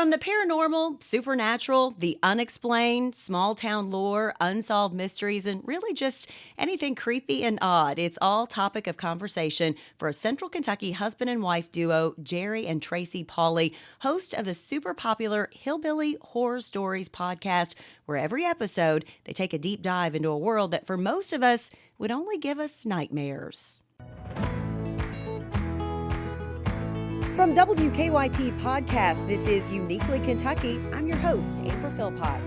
From the paranormal, supernatural, the unexplained, small town lore, unsolved mysteries, and really just anything creepy and odd, it's all topic of conversation for a Central Kentucky husband and wife duo, Jerry and Tracy Paulley, host of the super popular Hillbilly Horror Stories podcast, where every episode they take a deep dive into a world that for most of us would only give us nightmares. From WKYT Podcast, this is Uniquely Kentucky. I'm your host, Amber Philpott.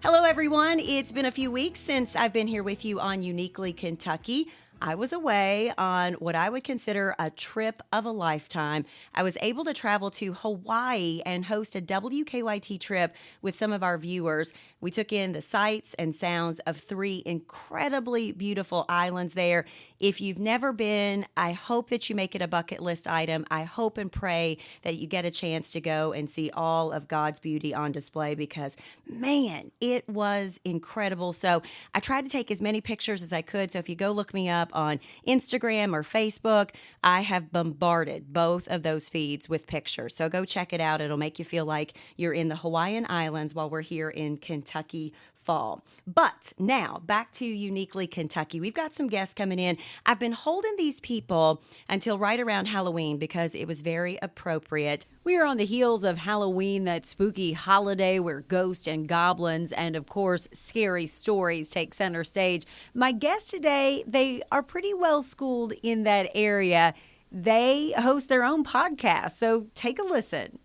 Hello, everyone. It's been a few weeks since I've been here with you on Uniquely Kentucky. I was away on what I would consider a trip of a lifetime. I was able to travel to Hawaii and host a WKYT trip with some of our viewers. We took in the sights and sounds of 3 incredibly beautiful islands there. If you've never been, I hope that you make it a bucket list item. I hope and pray that you get a chance to go and see all of God's beauty on display because, man, it was incredible. So I tried to take as many pictures as I could. So if you go look me up on Instagram or Facebook, I have bombarded both of those feeds with pictures. So go check it out. It'll make you feel like you're in the Hawaiian Islands while we're here in Kentucky fall. But now back to Uniquely Kentucky. We've got some guests coming in. I've been holding these people until right around Halloween because it was very appropriate. We are on the heels of Halloween, that spooky holiday where ghosts and goblins and, of course, scary stories take center stage. My guests today, they are pretty well schooled in that area. They host their own podcast, so take a listen.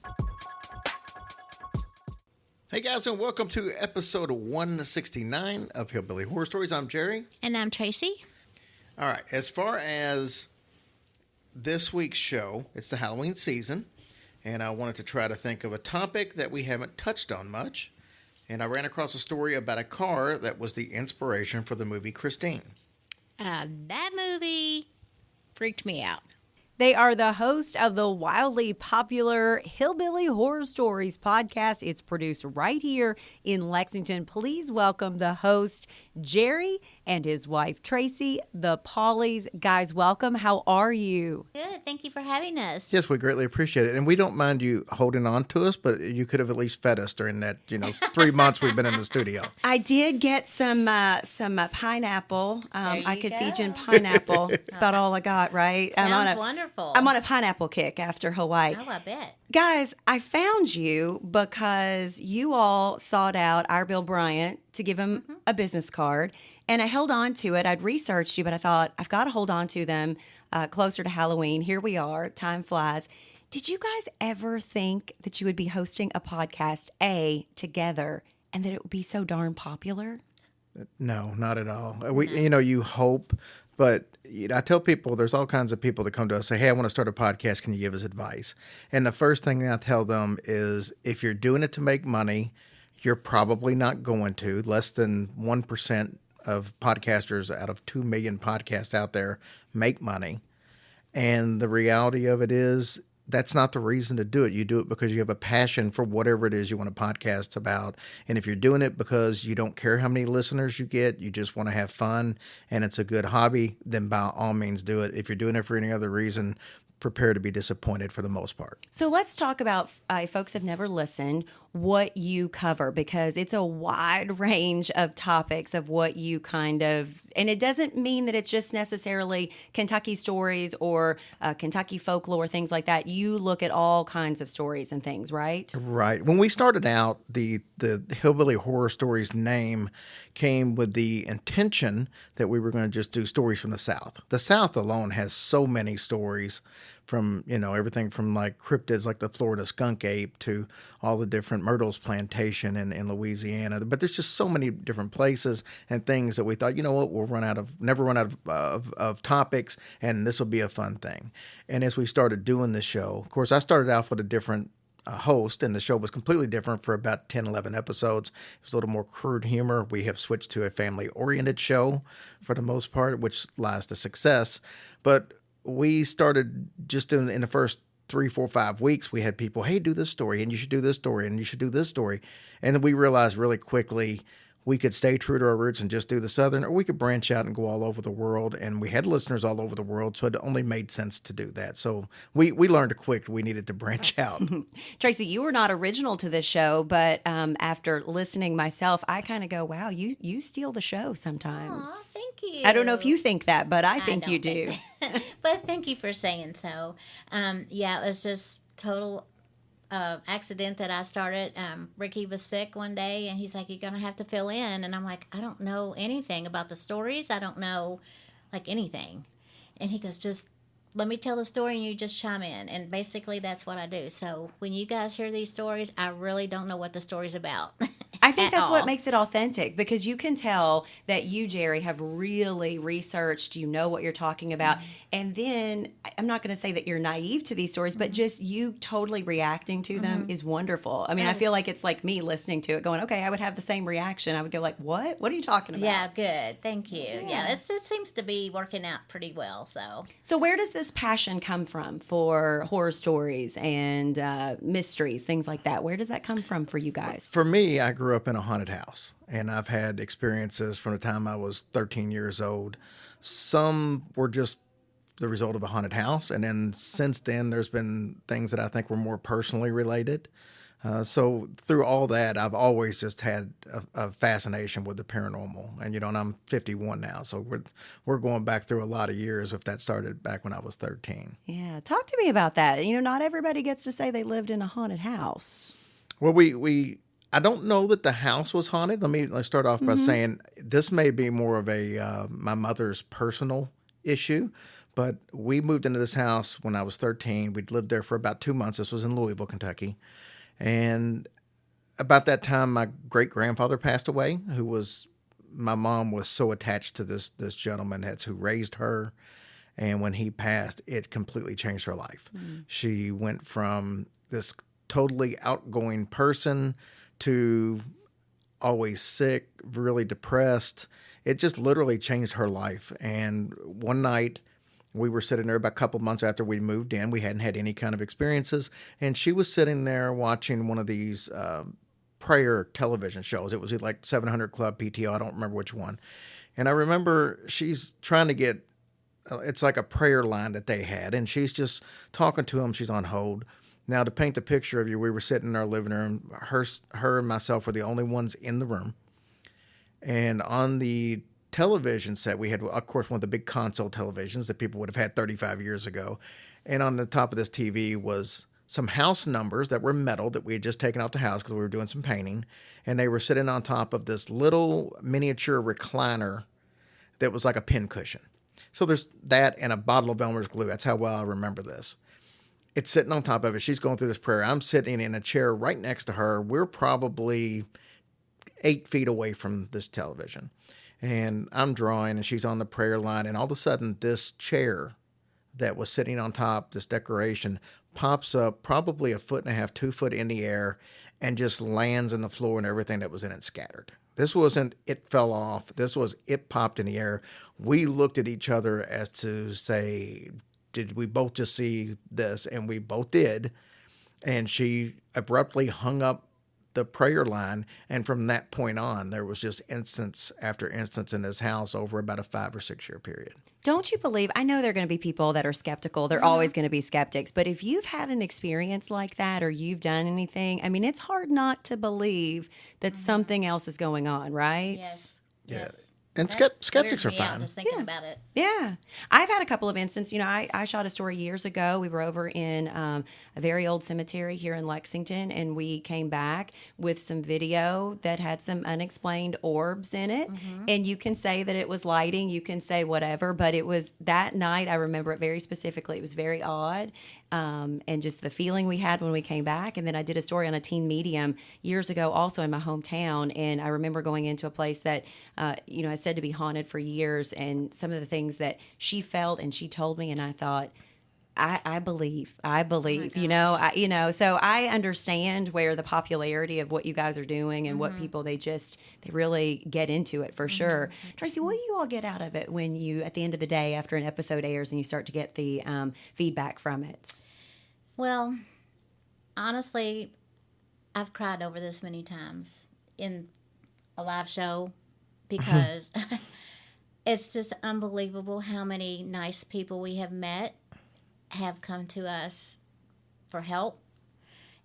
Hey guys, and welcome to episode 169 of Hillbilly Horror Stories. I'm Jerry. And I'm Tracy. All right, as far as this week's show, it's the Halloween season, and I wanted to try to think of a topic that we haven't touched on much, and I ran across a story about a car that was the inspiration for the movie Christine. That movie freaked me out. They are the host of the wildly popular Hillbilly Horror Stories podcast. It's produced right here in Lexington. Please welcome the host, Jerry, and his wife, Tracy, the Paulleys. Guys, welcome. How are you? Good. Thank you for having us. Yes, we greatly appreciate it. And we don't mind you holding on to us, but you could have at least fed us during that, 3 months we've been in the studio. I did get some pineapple. I could go. feed you pineapple. It's about all I got, right? Sounds wonderful. I'm on a pineapple kick after Hawaii. Oh, I bet. Guys, I found you because you all sought out our Bill Bryant to give him a business card, and I held on to it. I'd researched you, but I thought, I've got to hold on to them closer to Halloween. Here we are. Time flies. Did you guys ever think that you would be hosting a podcast, together, and that it would be so darn popular? No, not at all. You hope, but I tell people there's all kinds of people that come to us and say, hey, I want to start a podcast. Can you give us advice? And the first thing I tell them is if you're doing it to make money, you're probably not going to. Less than 1% of podcasters out of 2 million podcasts out there make money. And the reality of it is that's not the reason to do it. You do it because you have a passion for whatever it is you want to podcast about. And if you're doing it because you don't care how many listeners you get, you just want to have fun and it's a good hobby, then by all means do it. If you're doing it for any other reason, prepare to be disappointed for the most part. So let's talk about, if folks have never listened, what you cover, because it's a wide range of topics of what you kind of, and it doesn't mean that it's just necessarily Kentucky stories or Kentucky folklore, things like that. You look at all kinds of stories and things, right? Right. When we started out, the Hillbilly Horror Stories name came with the intention that we were going to just do stories from the South. The South alone has so many stories from, everything from like cryptids like the Florida skunk ape to all the different Myrtle's plantation in Louisiana. But there's just so many different places and things that we thought, we'll never run out of topics, and this will be a fun thing. And as we started doing the show, of course, I started off with a different host, and the show was completely different for about 10, 11 episodes. It was a little more crude humor. We have switched to a family-oriented show for the most part, which lies to success. But we started just in the first 3, 4, 5 weeks, we had people, hey, do this story, and you should do this story, and you should do this story. And then we realized really quickly we could stay true to our roots and just do the Southern, or we could branch out and go all over the world. And we had listeners all over the world, so it only made sense to do that. So we learned quick we needed to branch out. Tracy, you were not original to this show, but after listening myself, I kind of go, wow, you steal the show sometimes. Aw, thank you. I don't know if you think that, but I think you don't do. think that. But thank you for saying so. Yeah, it was just total accident that I started. Ricky was sick one day, and he's like, "You're gonna have to fill in," and I'm like, "I don't know anything about the stories. I don't know like anything," and he goes, "Just let me tell the story, and you just chime in." And basically, that's what I do. So when you guys hear these stories, I really don't know what the story's about. I think that's what all. makes it authentic, because you can tell that you, Jerry, have really researched, you know what you're talking about. And then I'm not going to say that you're naive to these stories, but just you totally reacting to them is wonderful. I mean, I feel like it's like me listening to it going, okay, I would have the same reaction. I would go like, what? What are you talking about? Yeah, good. Thank you. Yeah, it seems to be working out pretty well. So where does this passion come from for horror stories and mysteries, things like that? Where does that come from for you guys? For me, I grew up in a haunted house, and I've had experiences from the time I was 13 years old. Some were just the result of a haunted house, and then since then, there's been things that I think were more personally related. So through all that, I've always just had a fascination with the paranormal, and and I'm 51 now, so we're going back through a lot of years. If that started back when I was 13. Yeah, talk to me about that. Not everybody gets to say they lived in a haunted house. Well, I don't know that the house was haunted. Let's start off by saying this may be more of a my mother's personal issue, but we moved into this house when I was 13. We'd lived there for about 2 months. This was in Louisville, Kentucky. And about that time, my great-grandfather passed away, my mom was so attached to this gentleman that's who raised her. And when he passed, it completely changed her life. She went from this totally outgoing person to always sick, really depressed. It just literally changed her life. And one night, we were sitting there about a couple months after we moved in. We hadn't had any kind of experiences. And she was sitting there watching one of these prayer television shows. It was like 700 Club PTO. I don't remember which one. And I remember she's trying to get, it's like a prayer line that they had. And she's just talking to him. She's on hold. Now, to paint the picture of you, we were sitting in our living room. Her and myself were the only ones in the room. And on the television set, we had, of course, one of the big console televisions that people would have had 35 years ago. And on the top of this TV was some house numbers that were metal that we had just taken off the house because we were doing some painting. And they were sitting on top of this little miniature recliner that was like a pincushion. So there's that and a bottle of Elmer's glue. That's how well I remember this. It's sitting on top of it. She's going through this prayer. I'm sitting in a chair right next to her. We're probably 8 feet away from this television. And I'm drawing, and she's on the prayer line. And all of a sudden, this chair that was sitting on top, this decoration, pops up probably 1.5 2 foot in the air and just lands on the floor, and everything that was in it scattered. This wasn't it fell off. This was it popped in the air. We looked at each other as to say, did we both just see this? And we both did. And she abruptly hung up the prayer line, and from that point on, there was just instance after instance in this house over about a 5 or 6 year period. Don't you believe? I know there are going to be people that are skeptical. They're always going to be skeptics. But if you've had an experience like that, or you've done anything, I mean, it's hard not to believe that something else is going on, right? Yes. Yeah. Yes. And That skeptics are weirds me out fine. just thinking about it. Yeah. I've had a couple of instances. I shot a story years ago. We were over in a very old cemetery here in Lexington, and we came back with some video that had some unexplained orbs in it. And you can say that it was lighting, you can say whatever, but it was that night. I remember it very specifically. It was very odd. And just the feeling we had when we came back. And then I did a story on a teen medium years ago, also in my hometown. And I remember going into a place that, is said to be haunted for years. And some of the things that she felt and she told me, and I thought, I believe, so I understand where the popularity of what you guys are doing and what people, they really get into it for sure. Tracy, what do you all get out of it when you, at the end of the day, after an episode airs and you start to get the feedback from it? Well, honestly, I've cried over this many times. a live show because it's just unbelievable how many nice people we have met have come to us for help.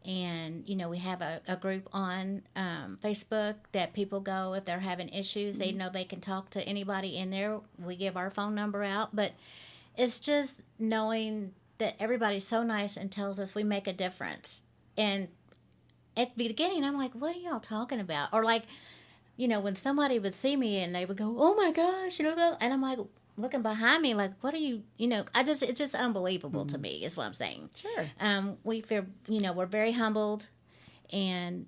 And, we have a group on Facebook that people go if they're having issues. They know they can talk to anybody in there. We give our phone number out. But it's just knowing that everybody's so nice and tells us we make a difference. And at the beginning, I'm like, what are y'all talking about? Or like, when somebody would see me and they would go, oh my gosh, and I'm like, looking behind me, like, what are you, it's just unbelievable to me, is what I'm saying. Sure. We feel, we're very humbled. And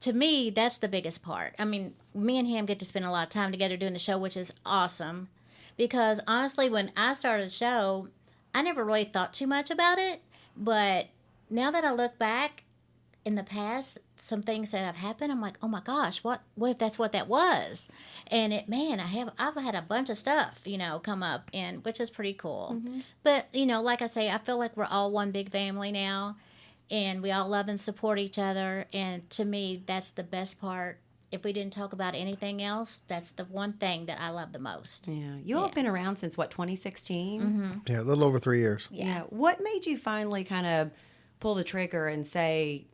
to me, that's the biggest part. I mean, me and him get to spend a lot of time together doing the show, which is awesome. Because honestly, when I started the show, I never really thought too much about it. But now that I look back in the past, some things that have happened, I'm like, oh my gosh, what if that's what that was? And I've had a bunch of stuff, come up, and which is pretty cool. Mm-hmm. But, like I say, I feel like we're all one big family now, and we all love and support each other. And to me, that's the best part. If we didn't talk about anything else, that's the one thing that I love the most. Yeah. You all been around since, 2016? Mm-hmm. Yeah, a little over 3 years. Yeah. What made you finally kind of pull the trigger and say,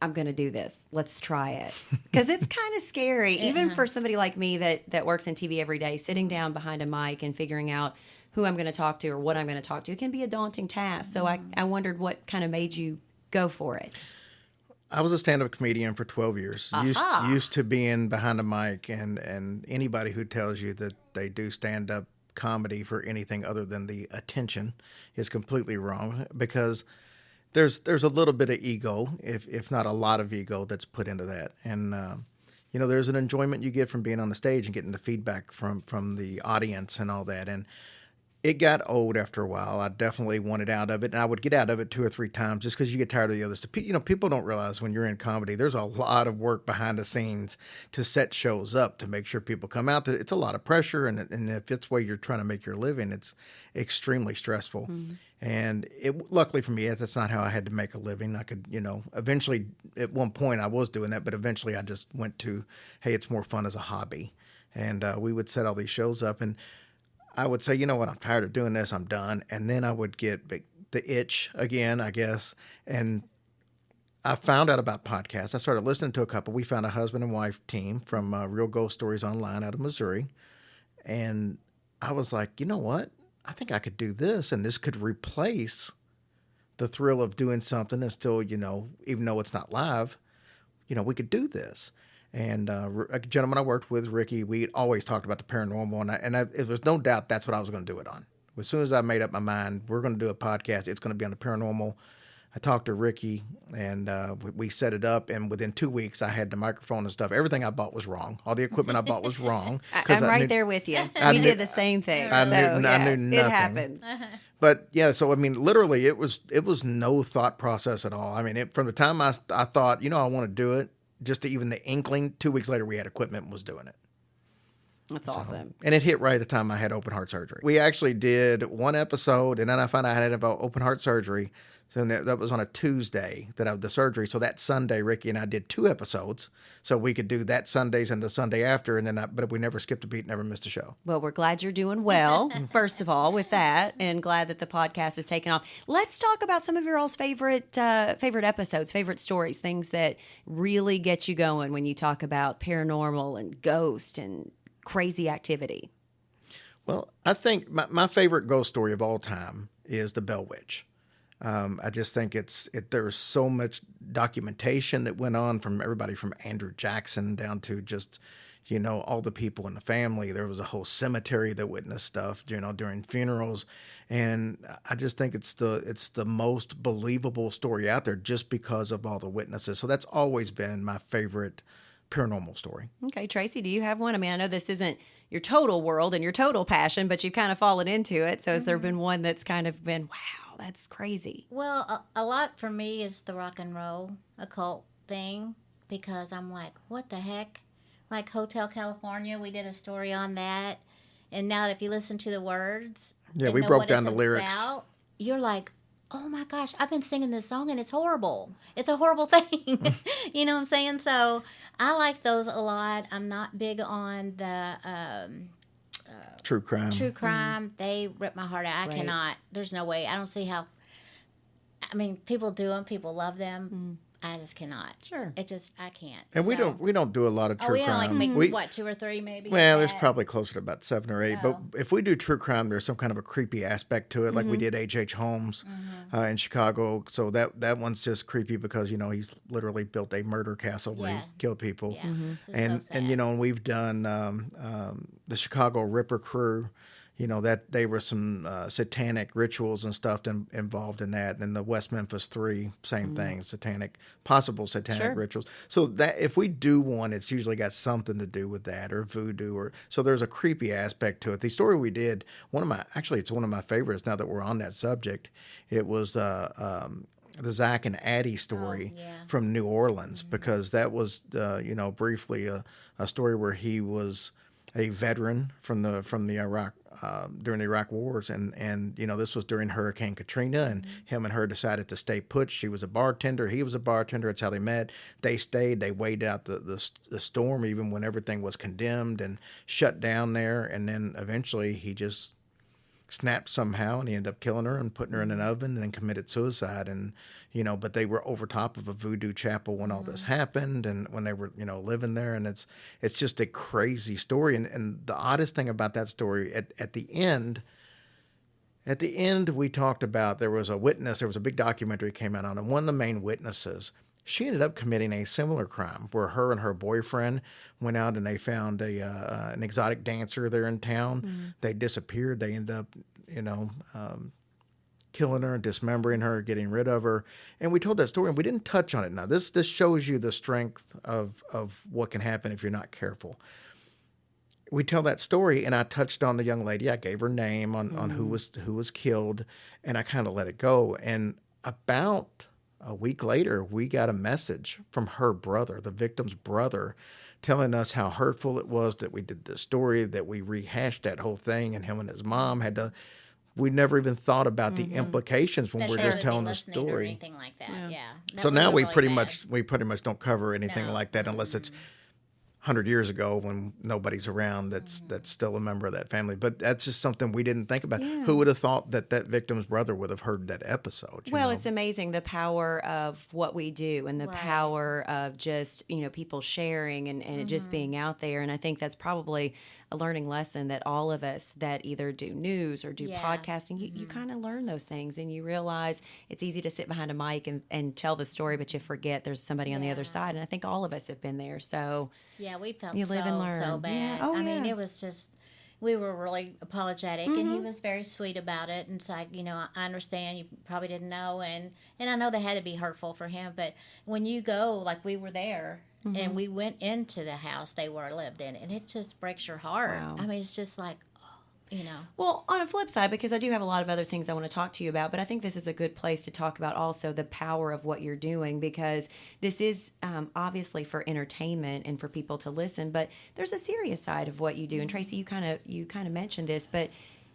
I'm going to do this. Let's try it. Because it's kind of scary, even for somebody like me that works in TV every day, sitting down behind a mic and figuring out who I'm going to talk to or what I'm going to talk to. It can be a daunting task. So I wondered what kind of made you go for it. I was a stand-up comedian for 12 years. Used to being behind a mic, and anybody who tells you that they do stand-up comedy for anything other than the attention is completely wrong, because there's a little bit of ego, if not a lot of ego, that's put into that. And there's an enjoyment you get from being on the stage and getting the feedback from the audience and all that. And it got old after a while. I definitely wanted out of it, and I would get out of it 2 or 3 times just because you get tired of the other stuff. People don't realize when you're in comedy, there's a lot of work behind the scenes to set shows up, to make sure people come out. It's a lot of pressure, and if it's where you're trying to make your living, it's extremely stressful. Mm-hmm. And luckily for me, that's not how I had to make a living. I could, eventually, at one point I was doing that, but eventually I just went to, hey, it's more fun as a hobby. And we would set all these shows up, and I would say, you know what, I'm tired of doing this, I'm done. And then I would get the itch again, I guess. And I found out about podcasts. I started listening to a couple. We found a husband and wife team from Real Ghost Stories Online out of Missouri. And I was like, you know what? I think I could do this, and this could replace the thrill of doing something and still, even though it's not live, we could do this. And a gentleman I worked with, Ricky, we always talked about the paranormal, and it was no doubt that's what I was going to do it on. As soon as I made up my mind, we're going to do a podcast, it's going to be on the paranormal. I talked to Ricky, and we set it up, and within 2 weeks, I had the microphone and stuff. Everything I bought was wrong. All the equipment I bought was wrong. I'm right there with you. We did the same thing. I knew nothing. It happens. But yeah, so I mean, literally, it was no thought process at all. I mean, from the time I thought, I want to do it, just to even the inkling, 2 weeks later, we had equipment and was doing it. That's awesome. And it hit right at the time I had open heart surgery. We actually did one episode, and then I found out I had about open heart surgery. So that was on a Tuesday that I had the surgery. So that Sunday, Ricky and I did 2 episodes. So we could do that Sundays and the Sunday after. And then, but we never skipped a beat, never missed a show. Well, we're glad you're doing well, first of all, with that, and glad that the podcast is taking off. Let's talk about some of your all's favorite episodes, favorite stories, things that really get you going when you talk about paranormal and ghost and crazy activity. Well, I think my favorite ghost story of all time is the Bell Witch. I just think there's so much documentation that went on from everybody from Andrew Jackson down to just, all the people in the family. There was a whole cemetery that witnessed stuff, during funerals. And I just think it's the most believable story out there just because of all the witnesses. So that's always been my favorite paranormal story. Okay, Tracy, do you have one? I mean, I know this isn't your total world and your total passion, but you've kind of fallen into it. So has there been one that's kind of been, wow, that's crazy? Well, a lot for me is the rock and roll occult thing, because I'm like, what the heck? Like Hotel California, we did a story on that. And now if you listen to the words, yeah, we broke down the lyrics. You're like, oh my gosh, I've been singing this song and it's horrible. It's a horrible thing. You know what I'm saying? So I like those a lot. I'm not big on the True crime. true crime. They rip my heart out. I Right. cannot. There's no way. I don't see how. I mean, people do them. People love them. I just cannot. Sure. I can't. And we So- don't do a lot of Oh, true we only crime. make We, what 2 or 3 maybe. well, there's Yeah. probably closer to about 7 or 8. Oh. But if we do true crime, there's some kind of a creepy aspect to it, like we did H.H. Holmes in Chicago. So that one's just creepy because he's literally built a murder castle where Yeah. he killed people. Yeah, this is And so and sad. and we've done the Chicago Ripper crew. That they were some satanic rituals and stuff involved in that. And the West Memphis 3, same thing, possible satanic Sure. rituals. So that if we do one, it's usually got something to do with that or voodoo so there's a creepy aspect to it. The story we did, it's one of my favorites now that we're on that subject. It was the Zach and Addie story yeah. from New Orleans because that was briefly a story where he was a veteran from the Iraq during the Iraq wars, and this was during Hurricane Katrina, and him and her decided to stay put. She was a bartender, he was a bartender. It's how they met. They stayed. They waited out the storm even when everything was condemned and shut down there, and then eventually he just snapped somehow and he ended up killing her and putting her in an oven and then committed suicide. And but they were over top of a voodoo chapel when all this happened and when they were living there. And it's just a crazy story. And the oddest thing about that story at the end we talked about, there was a big documentary came out on it. One of the main witnesses, she ended up committing a similar crime where her and her boyfriend went out and they found an exotic dancer there in town. They disappeared. They ended up, killing her, dismembering her, getting rid of her. And we told that story and we didn't touch on it. Now, this shows you the strength of what can happen if you're not careful. We tell that story and I touched on the young lady. I gave her name on who was killed and I kind of let it go. And about a week later, we got a message from her brother, the victim's brother, telling us how hurtful it was that we did this story, that we rehashed that whole thing, and him and his mom had to. We never even thought about the implications when That we're they just would telling be the listening or story. anything like that. Yeah. That So would now be we really pretty bad. much don't cover anything No. like that unless it's 100 years ago when nobody's around that's still a member of that family. But that's just something we didn't think about. Yeah. Who would have thought that victim's brother would have heard that episode? you Well, know? it's amazing the power of what we do and the Right. power of just, people sharing and it just being out there. And I think that's probably a learning lesson that all of us that either do news or do Yeah. podcasting, you kind of learn those things and you realize it's easy to sit behind a mic and tell the story, but you forget there's somebody on the other Yeah. side. And I think all of us have been there. So Yeah, we felt You live and so learn. bad. Yeah. Oh, I mean, yeah. it was just we were really apologetic, and he was very sweet about it. And it's like, I understand you probably didn't know, and I know they had to be hurtful for him. But when you go, like we were there, and we went into the house they lived in, and it just breaks your heart. Wow. I mean, it's just like, Well, on a flip side, because I do have a lot of other things I want to talk to you about, but I think this is a good place to talk about also the power of what you're doing, because this is obviously for entertainment and for people to listen, but there's a serious side of what you do. And Tracy, you kind of mentioned this, but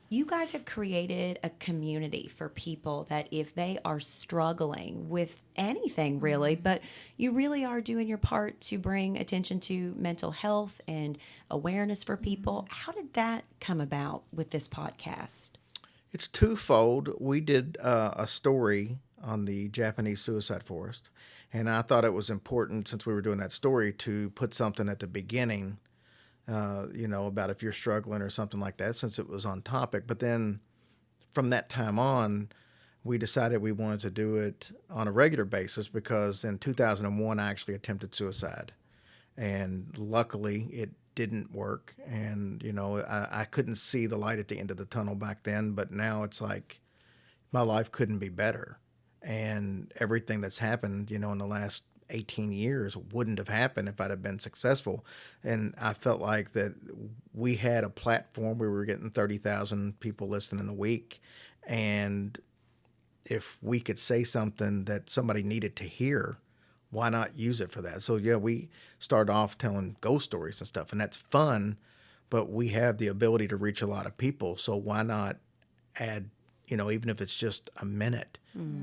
you guys have created a community for people that if they are struggling with anything really, but you really are doing your part to bring attention to mental health and awareness for people. How did that come about with this podcast? It's twofold. We did a story on the Japanese suicide forest, and I thought it was important, since we were doing that story, to put something at the beginning, about if you're struggling or something like that, since it was on topic. But then from that time on, we decided we wanted to do it on a regular basis because in 2001, I actually attempted suicide. And luckily, it didn't work. And, I couldn't see the light at the end of the tunnel back then. But now it's like my life couldn't be better. And everything that's happened, in the last 18 years wouldn't have happened if I'd have been successful. And I felt like that we had a platform. We were getting 30,000 people listening a week. And if we could say something that somebody needed to hear, why not use it for that? So, yeah, we started off telling ghost stories and stuff, and that's fun, but we have the ability to reach a lot of people. So why not add even if it's just a minute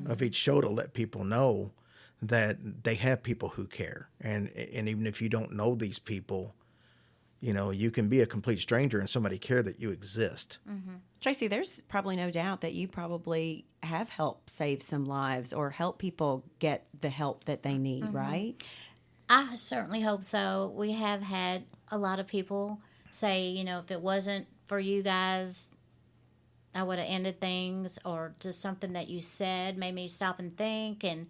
of each show to let people know that they have people who care. And even if you don't know these people, you can be a complete stranger and somebody care that you exist. Tracy, there's probably no doubt that you probably have helped save some lives or help people get the help that they need, right? I certainly hope so. We have had a lot of people say, if it wasn't for you guys, I would have ended things, or just something that you said made me stop and think. And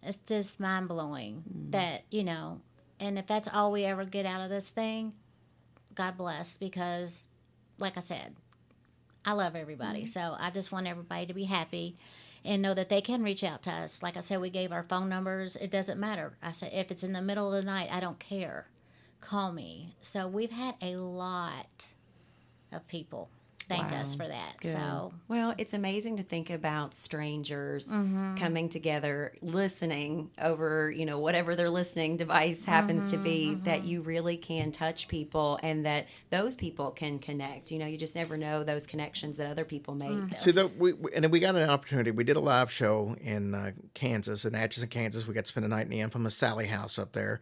it's just mind blowing that, and if that's all we ever get out of this thing, God bless, because like I said, I love everybody. So I just want everybody to be happy and know that they can reach out to us. Like I said, we gave our phone numbers. It doesn't matter. I said, if it's in the middle of the night, I don't care. Call me. So we've had a lot of people thank us for that. Good. So, well, it's amazing to think about strangers coming together, listening over, whatever their listening device happens to be, that you really can touch people and that those people can connect. You just never know those connections that other people make. See, and then we got an opportunity. We did a live show in Kansas, in Atchison, Kansas. We got to spend a night in the infamous Sally House up there.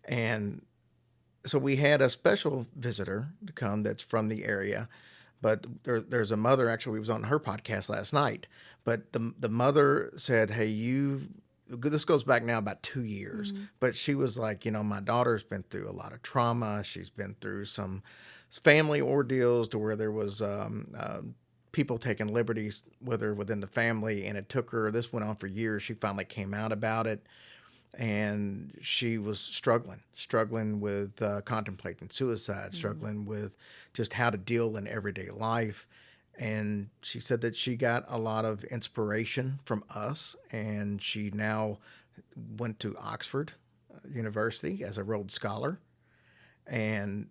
And so we had a special visitor to come that's from the area. But there's a mother, actually, we was on her podcast last night. But the mother said, hey, this goes back now about 2 years. But she was like, my daughter's been through a lot of trauma. She's been through some family ordeals to where there was people taking liberties with her within the family. And it took her, this went on for years. She finally came out about it. And she was struggling with contemplating suicide, struggling with just how to deal in everyday life. And she said that she got a lot of inspiration from us, and she now went to Oxford University as a Rhodes Scholar. And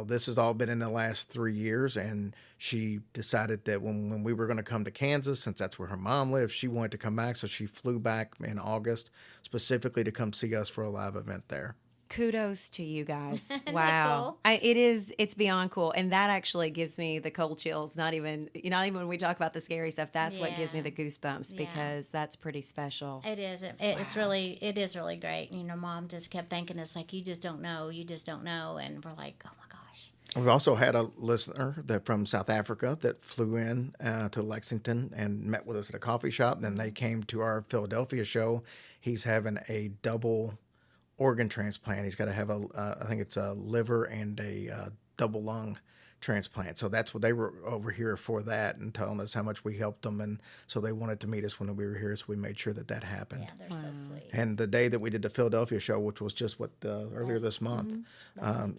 this has all been in the last 3 years, and she decided that when we were going to come to Kansas, since that's where her mom lives, she wanted to come back. So she flew back in August specifically to come see us for a live event there. Kudos to you guys. Isn't Wow. that cool? It's beyond cool. And that actually gives me the cold chills. Not even when we talk about the scary stuff, that's what gives me the goosebumps, because that's pretty special. It is. It is really great. Mom just kept thanking us, like, you just don't know. And we're like, oh my gosh. We've also had a listener from South Africa that flew in to Lexington and met with us at a coffee shop. Then they came to our Philadelphia show. He's having a double organ transplant. He's got to have I think it's a liver and a double lung transplant. So that's what they were over here for, that, and telling us how much we helped them. And so they wanted to meet us when we were here. So we made sure that happened. Yeah, they're so sweet. And the day that we did the Philadelphia show, which was just earlier this month,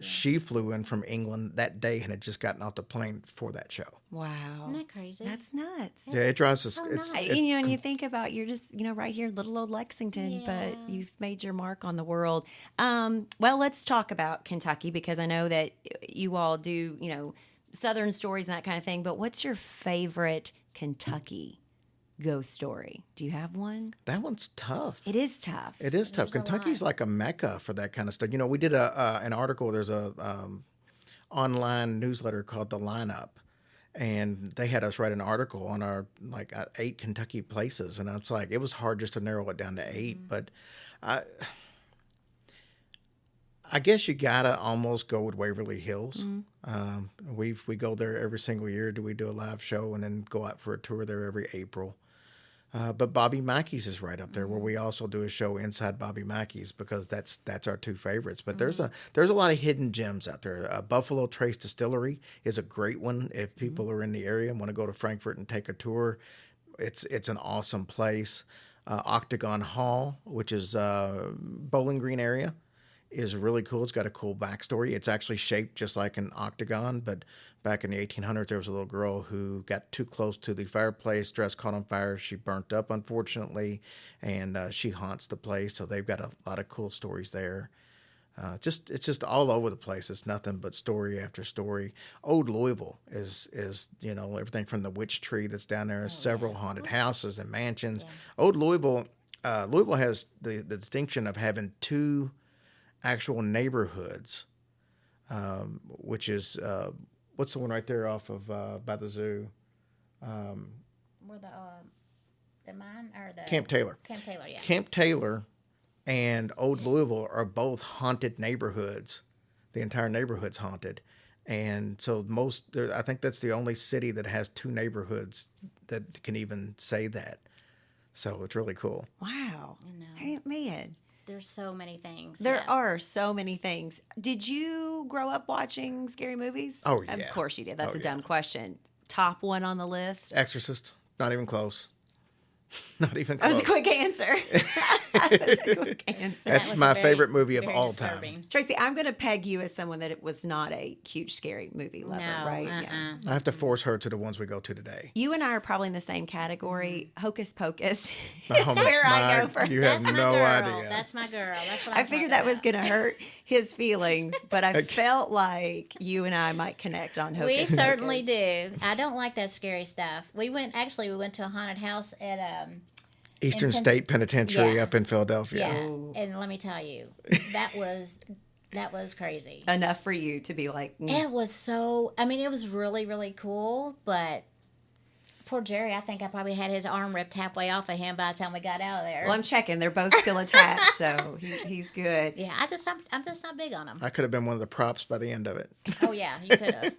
she flew in from England that day and had just gotten off the plane for that show. Wow. Isn't that crazy? That's nuts. Yeah, it drives us. So It's, nice. it's, And you think about, you're just, right here, little old Lexington, but you've made your mark on the world. Well, let's talk about Kentucky, because I know that you all do, Southern stories and that kind of thing. But what's your favorite Kentucky ghost story? Do you have one? That one's tough. It is tough. It is tough. There's a Kentucky's lot. like a mecca for that kind of stuff. We did an article. There's a online newsletter called The Lineup, and they had us write an article on our 8 Kentucky places, and I was like, it was hard just to narrow it down to 8, but I guess you gotta almost go with Waverly Hills. We go there every single year. We do a live show and then go out for a tour there every April. But Bobby Mackey's is right up there, where we also do a show inside Bobby Mackey's, because that's our 2 favorites. But there's a lot of hidden gems out there. Buffalo Trace Distillery is a great one. If people are in the area and want to go to Frankfort and take a tour, it's an awesome place. Octagon Hall, which is Bowling Green area, is really cool. It's got a cool backstory. It's actually shaped just like an octagon, but back in the 1800s, there was a little girl who got too close to the fireplace, dress caught on fire. She burnt up, unfortunately, and she haunts the place. So they've got a lot of cool stories there. It's just all over the place. It's nothing but story after story. Old Louisville is everything from the witch tree that's down there, several haunted houses and mansions. Yeah. Old Louisville has the distinction of having 2 actual neighborhoods, which is what's the one right there off of by the zoo? where the mine or the Camp Taylor. Camp Taylor, yeah. Camp Taylor and Old Louisville are both haunted neighborhoods. The entire neighborhood's haunted. And so I think that's the only city that has two neighborhoods that can even say that. So it's really cool. Wow. I know. Hey, man. There's so many things. There are so many things. Did you grow up watching scary movies? Oh, yeah. Of course you did. That's Oh, a dumb yeah. question. Top one on the list? Exorcist. Not even close. Not even That close. was a quick answer. That was a quick answer. That's was my very, favorite movie of very all disturbing. time. Tracy, I'm going to peg you as someone that it was not a huge scary movie lover, No, right? Yeah. I have to force her to the ones we go to today. You and I are probably in the same category. Hocus Pocus is Oh, where I go my- first. You have That's my no girl. idea. That's my girl. That's what I I'm figured talking that was about. going to hurt his feelings, but I felt like you and I might connect on Hocus We Pocus. certainly do. I don't like that scary stuff. We went to a haunted house at Eastern in Pen- State Penitentiary Yeah. up in Philadelphia. yeah, Oh. and let me tell you, that was crazy. Enough for you to be like, It was so. I mean, it was really really cool, but poor Jerry. I think I probably had his arm ripped halfway off of him by the time we got out of there. well, I'm checking. They're both still attached, so he's good. yeah, I'm just not big on him. I could have been one of the props by the end of it. Oh yeah, you could have.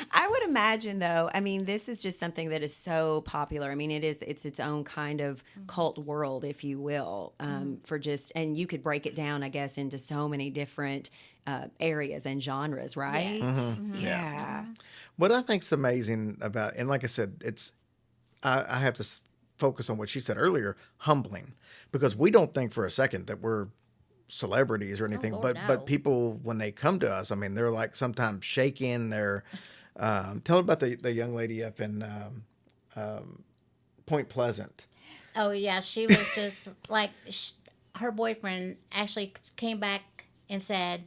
I would imagine, though, I mean, this is just something that is so popular. I mean, it's its own kind of cult world, if you will, for just, and you could break it down, I guess, into so many different areas and genres, right? Yes. Yeah. What I think's amazing about, and like I said, I have to focus on what she said earlier, humbling, because we don't think for a second that we're celebrities or anything, Lord, no. but people, when they come to us, I mean, they're like sometimes shaking. They're tell about the young lady up in Point Pleasant. Oh yeah, she was just like her boyfriend actually came back and said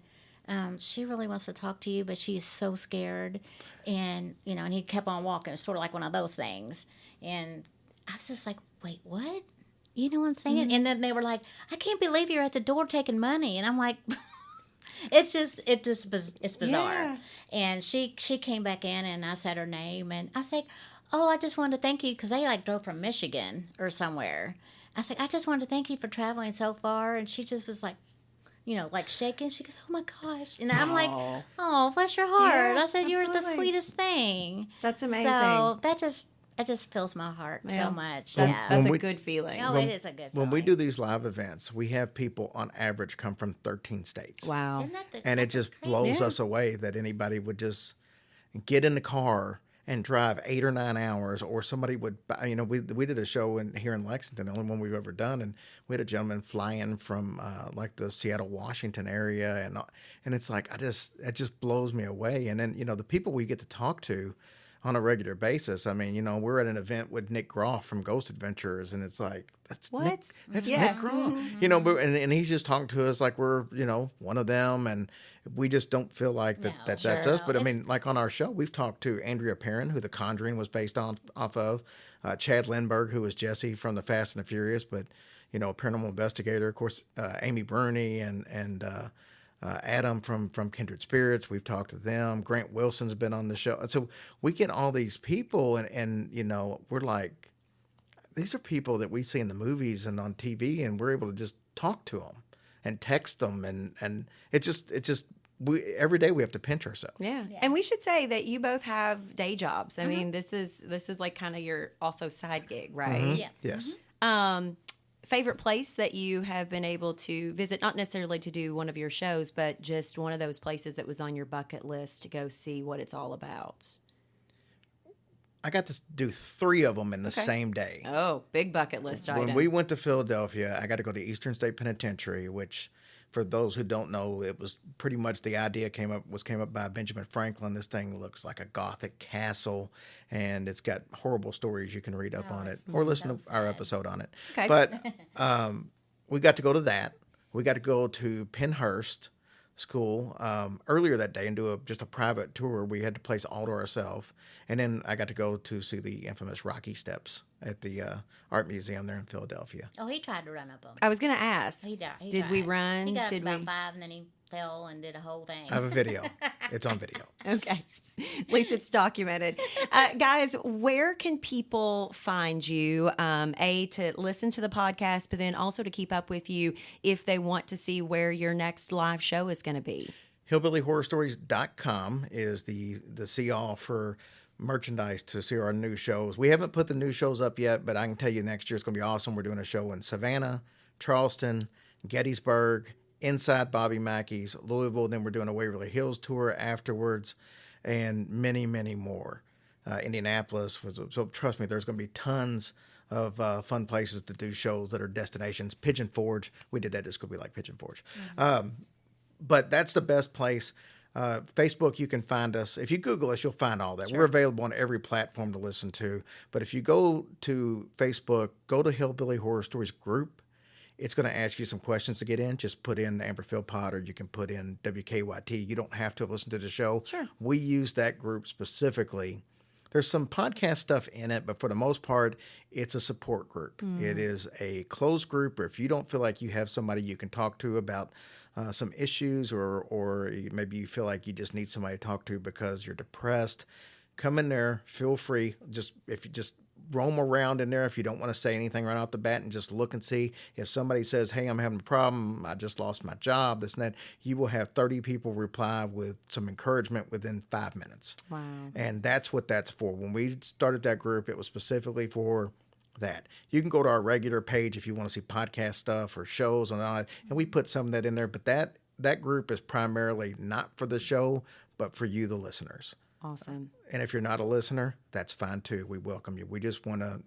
she really wants to talk to you, but she is so scared, and and he kept on walking, sort of like one of those things, and I was just like, wait, what? You know what I'm saying? And then they were like, I can't believe you're at the door taking money, and I'm like. It's bizarre. Yeah. And she came back in, and I said her name, and I said, "Oh, I just wanted to thank you," because they like drove from Michigan or somewhere. I said, "I just wanted to thank you for traveling so far," and she just was like, like shaking. She goes, "Oh my gosh!" And I'm like, Aw. "Oh, bless your heart." Yeah, I said, "You're the absolutely. sweetest thing." That's amazing. So that just fills my heart Yeah. so much. That's, Yeah. that's When a we- good feeling. Oh, it is a good. When we feeling. do these live events, we have people on average come from 13 states. Wow. Isn't that And it that's just crazy? blows Yeah. us away that anybody would just get in the car and drive 8 or 9 hours, or somebody would buy, we did a show here in Lexington, the only one we've ever done, and we had a gentleman fly in from like the Seattle, Washington area, and it's like it just blows me away. And then the people we get to talk to on a regular basis. I mean, we're at an event with Nick Groff from Ghost Adventures, and it's like that's What? Nick, that's Yeah. Nick Groff. And he's just talking to us like we're one of them, and we just don't feel like No, that's sure, us. no. But I mean, like on our show, we've talked to Andrea Perrin, who The Conjuring was based off of, Chad Lindbergh, who was Jesse from The Fast and the Furious, but a paranormal investigator, of course, Amy Burney and Adam from Kindred Spirits. We've talked to them. Grant Wilson's been on the show. So we get all these people, and we're like, these are people that we see in the movies and on TV, and we're able to just talk to them and text them, and it's just every day we have to pinch ourselves. Yeah. Yeah. And we should say that you both have day jobs. I mean, this is like kind of your also side gig, right? Yeah. Yes. Favorite place that you have been able to visit, not necessarily to do one of your shows, but just one of those places that was on your bucket list to go see what it's all about. I got to do 3 of them in the Okay. same day. Oh, big bucket list item. When we went to Philadelphia, I got to go to Eastern State Penitentiary, which, for those who don't know, it was pretty much the idea came up by Benjamin Franklin. This thing looks like a Gothic castle, and it's got horrible stories you can read up Oh, on it it's or just listen so to our sad. episode on it. Okay. But we got to go to that. We got to go to Penhurst School earlier that day and do just a private tour. We had the place all to ourselves. And then I got to go to see the infamous Rocky Steps at the Art Museum there in Philadelphia. Oh, he tried to run up them. I was going to ask. He died. Did we run? He got up Did to about we? 5, and then he fell and did a whole thing. I have a video. It's on video. Okay. At least it's documented. Guys, where can people find you? To listen to the podcast, but then also to keep up with you if they want to see where your next live show is going to be. Hillbillyhorrorstories.com is the see-all for merchandise to see our new shows. We haven't put the new shows up yet, but I can tell you next year it's going to be awesome. We're doing a show in Savannah, Charleston, Gettysburg, inside Bobby Mackey's, Louisville. Then we're doing a Waverly Hills tour afterwards, and many, many more. Indianapolis. So trust me, there's going to be tons of fun places to do shows that are destinations. Pigeon Forge. We did that just because we like Pigeon Forge. Mm-hmm. But that's the best place. Facebook, you can find us. If you Google us, you'll find all that. Sure. We're available on every platform to listen to. But if you go to Facebook, go to Hillbilly Horror Stories group. It's going to ask you some questions to get in. Just put in Amber Philpott, or you can put in WKYT. You don't have to listen to the show. Sure. We use that group specifically. There's some podcast stuff in it, but for the most part, it's a support group. It is a closed group, or if you don't feel like you have somebody you can talk to about some issues, or maybe you feel like you just need somebody to talk to because you're depressed, come in there. Feel free. If you just roam around in there, if you don't want to say anything right off the bat, and just look and see. If somebody says, hey, I'm having a problem, I just lost my job, this and that, you will have 30 people reply with some encouragement within 5 minutes. Wow. And that's what that's for. When we started that group, it was specifically for that. You can go to our regular page if you want to see podcast stuff or shows and all that, and we put some of that in there. But that group is primarily not for the show, but for you, the listeners. Awesome. And if you're not a listener, that's fine too. We welcome you. We just want to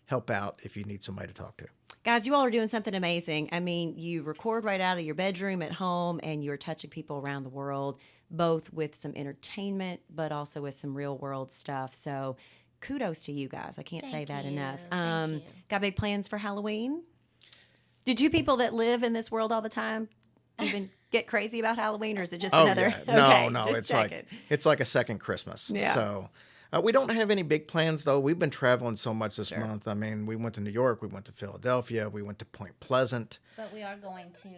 help out if you need somebody to talk to. Guys, you all are doing something amazing. I mean, you record right out of your bedroom at home, and you're touching people around the world, both with some entertainment, but also with some real world stuff. So kudos to you guys. I can't say that enough. Thank you. Got big plans for Halloween? Did you people that live in this world all the time even get crazy about Halloween, or is it just another? Yeah. No, okay, it's like a second Christmas. Yeah. So we don't have any big plans though. We've been traveling so much this month. I mean, we went to New York, we went to Philadelphia, we went to Point Pleasant. But we are going to.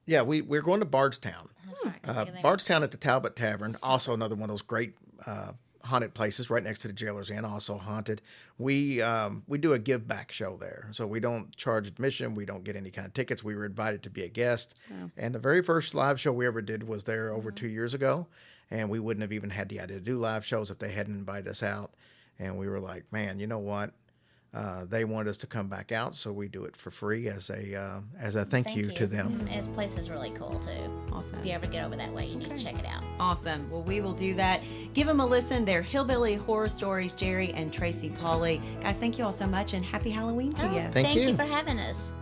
Yeah, we're going to Bardstown. Sorry, Bardstown at the Talbot Tavern, also another one of those great haunted places right next to the Jailer's Inn, also haunted. We do a give back show there, so we don't charge admission. We don't get any kind of tickets. We were invited to be a guest, and the very first live show we ever did was there over 2 years ago, and we wouldn't have even had the idea to do live shows if they hadn't invited us out. And we were like, man, you know what? They wanted us to come back out, so we do it for free as a thank you to them. This place is really cool too. Awesome. If you ever get over that way, you need to check it out. Awesome. Well, we will do that. Give them a listen. They're Hillbilly Horror Stories, Jerry and Tracy Paulley. Guys, thank you all so much, and happy Halloween to you. Thank you for having us.